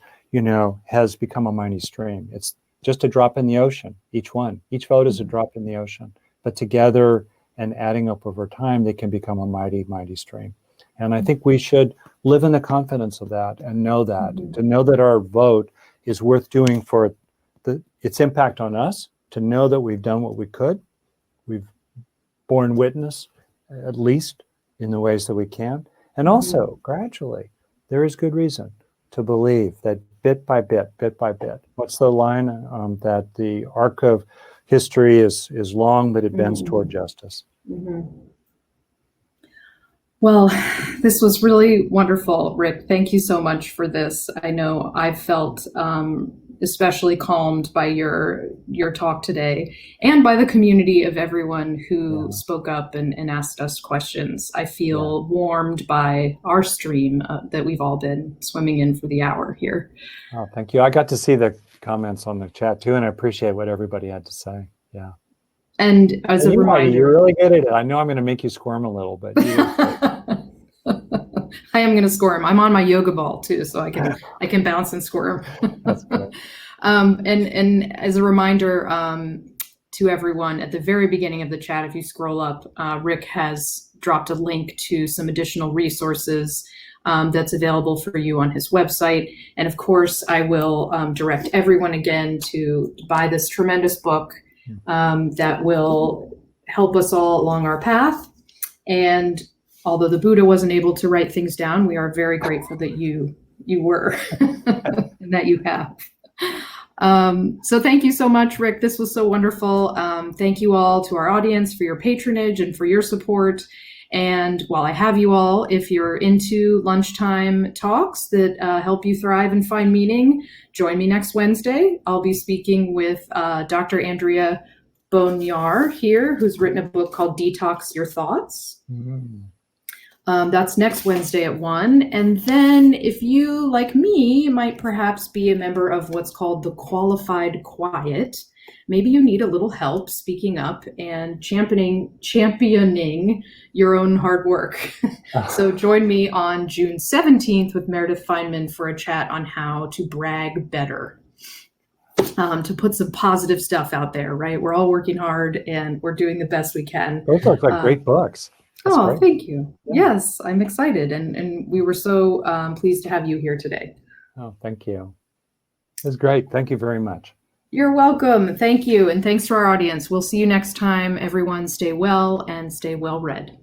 has become a mighty stream. It's just a drop in the ocean, each one. Each vote is a drop in the ocean. But together and adding up over time, they can become a mighty, mighty stream. And I think we should live in the confidence of that and know that, to know that our vote is worth doing for its impact on us, to know that we've done what we could. We've borne witness, at least in the ways that we can. And also, gradually, there is good reason to believe that bit by bit, what's the line? That the arc of history is long, but it bends toward justice. Well, this was really wonderful, Rick. Thank you so much for this. I know I felt especially calmed by your talk today, and by the community of everyone who spoke up and asked us questions. I feel warmed by our stream that we've all been swimming in for the hour here. Oh, thank you. I got to see the comments on the chat too, and I appreciate what everybody had to say. Yeah. And as a reminder, you're really good at it. I know I'm going to make you squirm a little, but I am going to squirm. I'm on my yoga ball too, so I can bounce and squirm. That's good. And as a reminder to everyone, at the very beginning of the chat, if you scroll up, Rick has dropped a link to some additional resources that's available for you on his website. And of course, I will direct everyone again to buy this tremendous book that will help us all along our path. And although the Buddha wasn't able to write things down, we are very grateful that you were and that you have. So thank you so much, Rick. This was so wonderful. Thank you all to our audience for your patronage and for your support. And while I have you all, if you're into lunchtime talks that help you thrive and find meaning, join me next Wednesday. I'll be speaking with Dr. Andrea Bonnier here, who's written a book called Detox Your Thoughts. That's next Wednesday at 1. And then if you, like me, might perhaps be a member of what's called the Qualified Quiet, maybe you need a little help speaking up and championing your own hard work. So join me on June 17th with Meredith Feynman for a chat on how to brag better. To put some positive stuff out there, right? We're all working hard and we're doing the best we can. Those look like great books. That's great. Thank you. Yeah. Yes, I'm excited. And we were so pleased to have you here today. Oh, thank you. It was great. Thank you very much. You're welcome. Thank you. And thanks to our audience. We'll see you next time. Everyone stay well and stay well read.